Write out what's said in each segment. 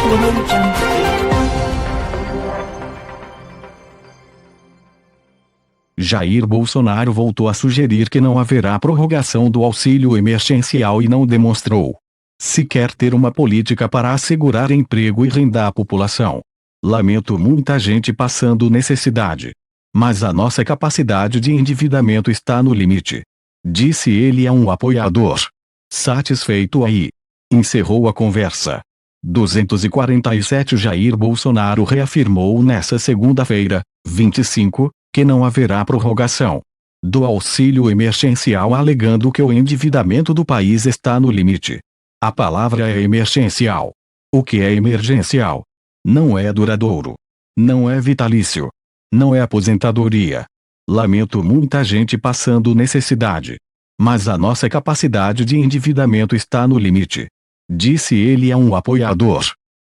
Audio Jungle. Jair Bolsonaro voltou a sugerir que não haverá prorrogação do auxílio emergencial e não demonstrou sequer ter uma política para assegurar emprego e renda à população. Lamento muita gente passando necessidade. Mas a nossa capacidade de endividamento está no limite. Disse ele a um apoiador. Satisfeito aí. Encerrou a conversa. 247 Jair Bolsonaro reafirmou nesta segunda-feira, 25, que não haverá prorrogação do auxílio emergencial, alegando que o endividamento do país está no limite. A palavra é emergencial. O que é emergencial? Não é duradouro. Não é vitalício. Não é aposentadoria. Lamento muita gente passando necessidade. Mas a nossa capacidade de endividamento está no limite. Disse ele a um apoiador.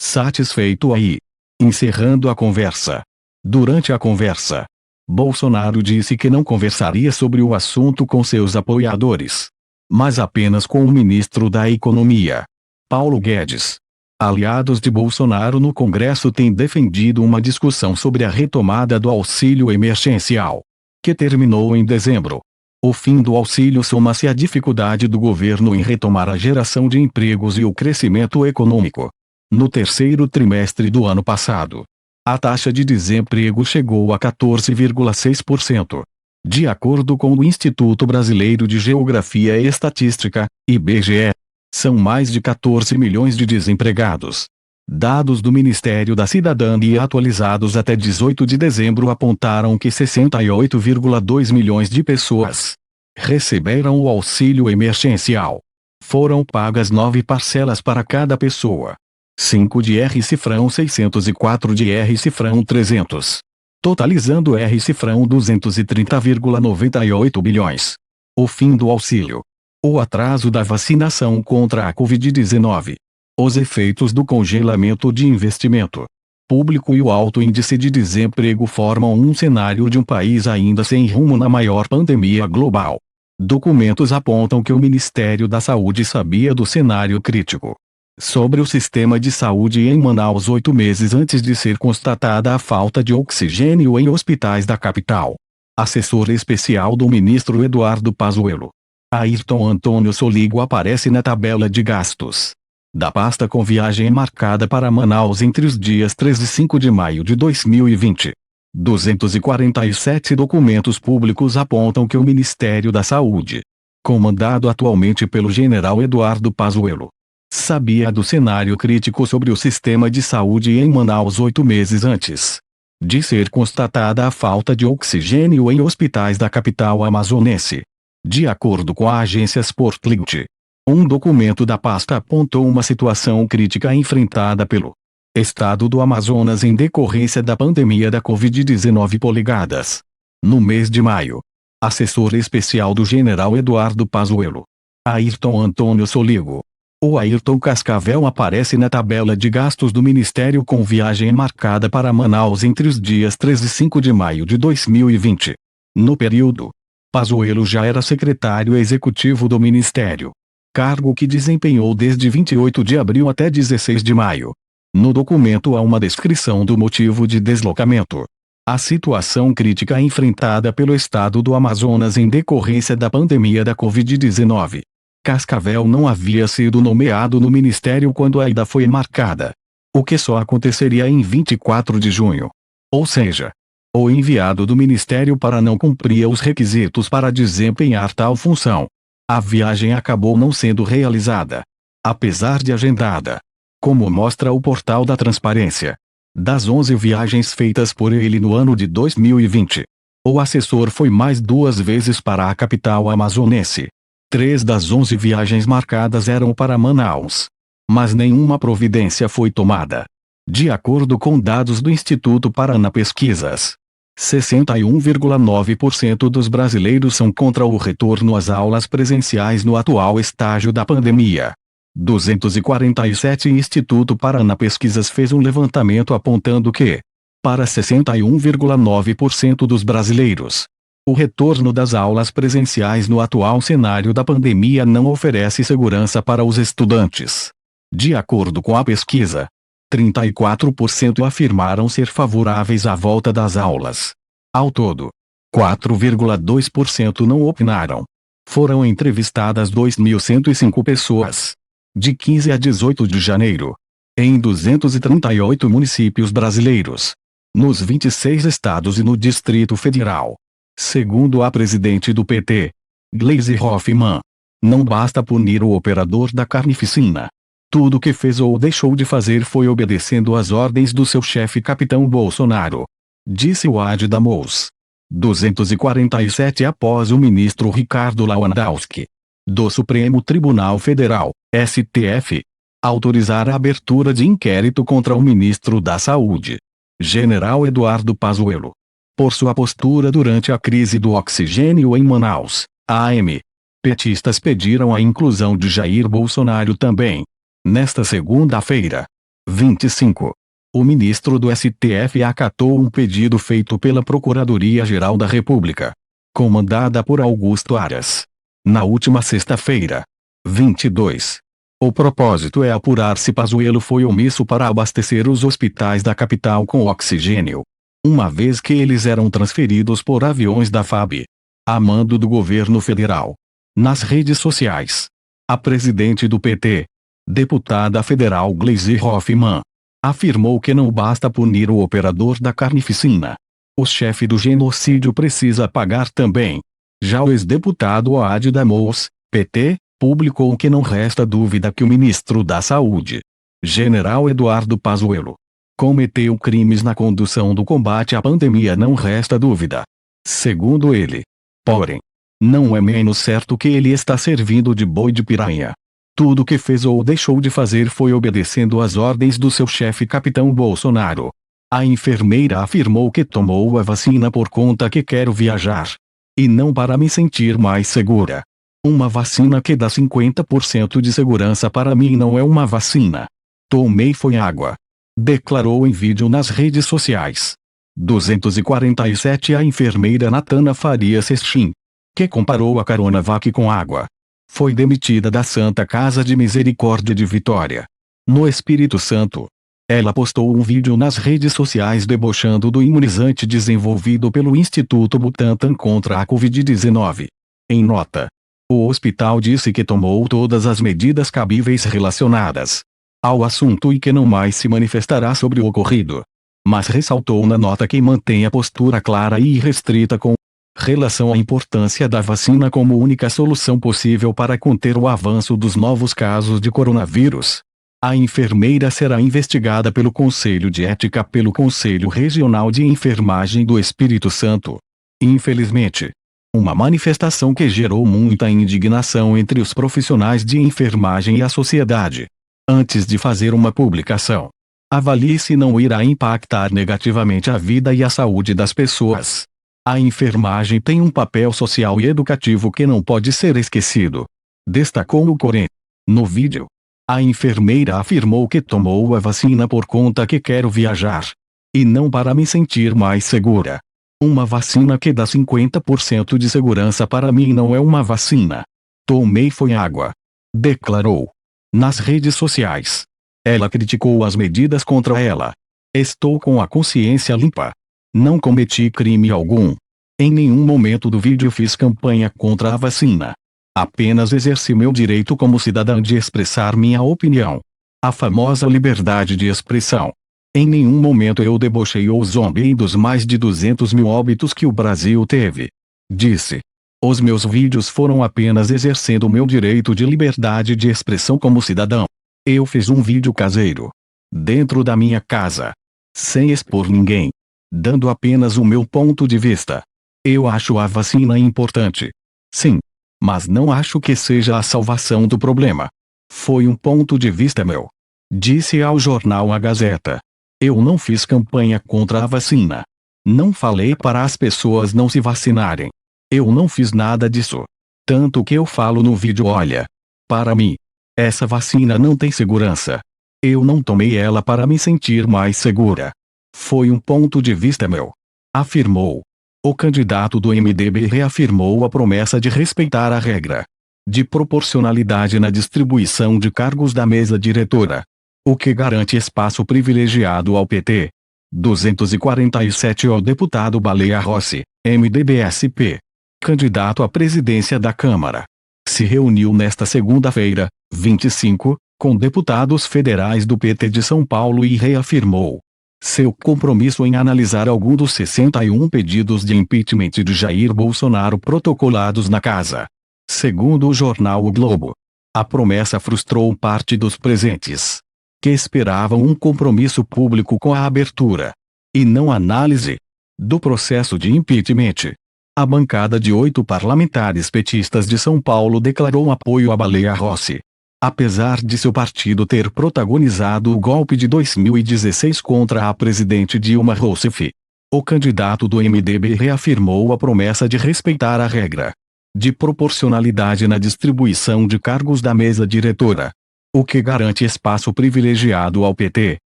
Satisfeito aí. Encerrando a conversa. Durante a conversa, Bolsonaro disse que não conversaria sobre o assunto com seus apoiadores, mas apenas com o ministro da Economia, Paulo Guedes. Aliados de Bolsonaro no Congresso têm defendido uma discussão sobre a retomada do auxílio emergencial, que terminou em dezembro. O fim do auxílio soma-se à dificuldade do governo em retomar a geração de empregos e o crescimento econômico. No terceiro trimestre do ano passado, a taxa de desemprego chegou a 14,6%. De acordo com o Instituto Brasileiro de Geografia e Estatística, IBGE, são mais de 14 milhões de desempregados. Dados do Ministério da Cidadania atualizados até 18 de dezembro apontaram que 68,2 milhões de pessoas receberam o auxílio emergencial. Foram pagas 9 parcelas para cada pessoa. 5 de R-cifrão 600 e 4 de R-cifrão 300. Totalizando R-cifrão 230,98 bilhões. O fim do auxílio. O atraso da vacinação contra a Covid-19. Os efeitos do congelamento de investimento público e o alto índice de desemprego formam um cenário de um país ainda sem rumo na maior pandemia global. Documentos apontam que o Ministério da Saúde sabia do cenário crítico sobre o sistema de saúde em Manaus 8 meses antes de ser constatada a falta de oxigênio em hospitais da capital. Assessor especial do ministro Eduardo Pazuello, Ayrton Antônio Soligo, aparece na tabela de gastos da pasta com viagem marcada para Manaus entre os dias 3 e 5 de maio de 2020. 247 documentos públicos apontam que o Ministério da Saúde, comandado atualmente pelo general Eduardo Pazuello, sabia do cenário crítico sobre o sistema de saúde em Manaus 8 meses antes de ser constatada a falta de oxigênio em hospitais da capital amazonense. De acordo com a agência Sportlight, um documento da pasta apontou uma situação crítica enfrentada pelo estado do Amazonas em decorrência da pandemia da Covid-19 polegadas. No mês de maio, assessor especial do general Eduardo Pazuello, Ayrton Antônio Soligo, o Ayrton Cascavel, aparece na tabela de gastos do Ministério com viagem marcada para Manaus entre os dias 3 e 5 de maio de 2020. No período, Pazuello já era secretário executivo do Ministério, cargo que desempenhou desde 28 de abril até 16 de maio. No documento há uma descrição do motivo de deslocamento: a situação crítica enfrentada pelo estado do Amazonas em decorrência da pandemia da Covid-19. Cascavel não havia sido nomeado no ministério quando a ida foi marcada, o que só aconteceria em 24 de junho. Ou seja, o enviado do ministério para não cumpria os requisitos para desempenhar tal função. A viagem acabou não sendo realizada, apesar de agendada, como mostra o portal da Transparência. Das 11 viagens feitas por ele no ano de 2020, o assessor foi mais 2 vezes para a capital amazonense. 3 das 11 viagens marcadas eram para Manaus, mas nenhuma providência foi tomada. De acordo com dados do Instituto Paraná Pesquisas, 61,9% dos brasileiros são contra o retorno às aulas presenciais no atual estágio da pandemia. 247 Instituto Paraná Pesquisas fez um levantamento apontando que, para 61,9% dos brasileiros, o retorno das aulas presenciais no atual cenário da pandemia não oferece segurança para os estudantes. De acordo com a pesquisa, 34% afirmaram ser favoráveis à volta das aulas. Ao todo, 4,2% não opinaram. Foram entrevistadas 2.105 pessoas, de 15 a 18 de janeiro, em 238 municípios brasileiros, nos 26 estados e no Distrito Federal. Segundo a presidente do PT, Gleisi Hoffmann, não basta punir o operador da carnificina. Tudo que fez ou deixou de fazer foi obedecendo às ordens do seu chefe capitão Bolsonaro, disse Wade Damos. 247 após o ministro Ricardo Lewandowski, do Supremo Tribunal Federal, STF, autorizar a abertura de inquérito contra o ministro da Saúde, General Eduardo Pazuello, por sua postura durante a crise do oxigênio em Manaus, AM. Petistas pediram a inclusão de Jair Bolsonaro também. Nesta segunda-feira, 25, o ministro do STF acatou um pedido feito pela Procuradoria-Geral da República, comandada por Augusto Aras, na última sexta-feira, 22. O propósito é apurar se Pazuello foi omisso para abastecer os hospitais da capital com oxigênio, uma vez que eles eram transferidos por aviões da FAB, a mando do governo federal. Nas redes sociais, a presidente do PT, deputada federal Gleisi Hoffmann, afirmou que não basta punir o operador da carnificina. O chefe do genocídio precisa pagar também. Já o ex-deputado Wade Damos, PT, publicou que não resta dúvida que o ministro da Saúde, General Eduardo Pazuello, cometeu crimes na condução do combate à pandemia. Não resta dúvida. Segundo ele. Porém, não é menos certo que ele está servindo de boi de piranha. Tudo que fez ou deixou de fazer foi obedecendo às ordens do seu chefe capitão Bolsonaro. A enfermeira afirmou que tomou a vacina por conta que quer viajar, e não para me sentir mais segura. Uma vacina que dá 50% de segurança para mim não é uma vacina. Tomei foi água, declarou em vídeo nas redes sociais. 247 A enfermeira Natana Farias Sestim, que comparou a Coronavac com água, foi demitida da Santa Casa de Misericórdia de Vitória, no Espírito Santo. Ela postou um vídeo nas redes sociais debochando do imunizante desenvolvido pelo Instituto Butantan contra a Covid-19. Em nota, o hospital disse que tomou todas as medidas cabíveis relacionadas ao assunto e que não mais se manifestará sobre o ocorrido. Mas ressaltou na nota que mantém a postura clara e irrestrita com relação à importância da vacina como única solução possível para conter o avanço dos novos casos de coronavírus. A enfermeira será investigada pelo Conselho de Ética pelo Conselho Regional de Enfermagem do Espírito Santo. Infelizmente, uma manifestação que gerou muita indignação entre os profissionais de enfermagem e a sociedade. Antes de fazer uma publicação, avalie se não irá impactar negativamente a vida e a saúde das pessoas. A enfermagem tem um papel social e educativo que não pode ser esquecido, destacou o Corém. No vídeo, a enfermeira afirmou que tomou a vacina por conta que quer viajar, e não para me sentir mais segura. Uma vacina que dá 50% de segurança para mim não é uma vacina. Tomei foi água, declarou. Nas redes sociais, ela criticou as medidas contra ela. Estou com a consciência limpa. Não cometi crime algum. Em nenhum momento do vídeo fiz campanha contra a vacina. Apenas exerci meu direito como cidadã de expressar minha opinião. A famosa liberdade de expressão. Em nenhum momento eu debochei ou zombei dos mais de 200 mil óbitos que o Brasil teve. Disse. Os meus vídeos foram apenas exercendo meu direito de liberdade de expressão como cidadão. Eu fiz um vídeo caseiro, dentro da minha casa, sem expor ninguém, dando apenas o meu ponto de vista. Eu acho a vacina importante. Sim. Mas não acho que seja a salvação do problema. Foi um ponto de vista meu. Disse ao jornal A Gazeta. Eu não fiz campanha contra a vacina. Não falei para as pessoas não se vacinarem. Eu não fiz nada disso. Tanto que eu falo no vídeo: olha, para mim, essa vacina não tem segurança. Eu não tomei ela para me sentir mais segura. Foi um ponto de vista meu. Afirmou. O candidato do MDB reafirmou a promessa de respeitar a regra de proporcionalidade na distribuição de cargos da mesa diretora. o que garante espaço privilegiado ao PT. 247 ao deputado Baleia Rossi, MDB-SP, candidato à presidência da Câmara. Se reuniu nesta segunda-feira, 25, com deputados federais do PT de São Paulo e reafirmou seu compromisso em analisar algum dos 61 pedidos de impeachment de Jair Bolsonaro protocolados na casa. Segundo o jornal O Globo, a promessa frustrou parte dos presentes, que esperavam um compromisso público com a abertura, e não análise, do processo de impeachment. A bancada de 8 parlamentares petistas de São Paulo declarou apoio a Baleia Rossi, apesar de seu partido ter protagonizado o golpe de 2016 contra a presidente Dilma Rousseff. O candidato do MDB reafirmou a promessa de respeitar a regra de proporcionalidade na distribuição de cargos da mesa diretora, o que garante espaço privilegiado ao PT.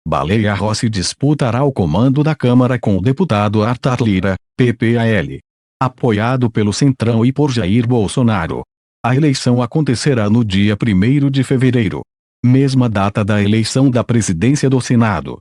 Baleia Rossi disputará o comando da Câmara com o deputado Arthur Lira, PPAL, apoiado pelo Centrão e por Jair Bolsonaro. A eleição acontecerá no dia 1º de fevereiro, mesma data da eleição da presidência do Senado.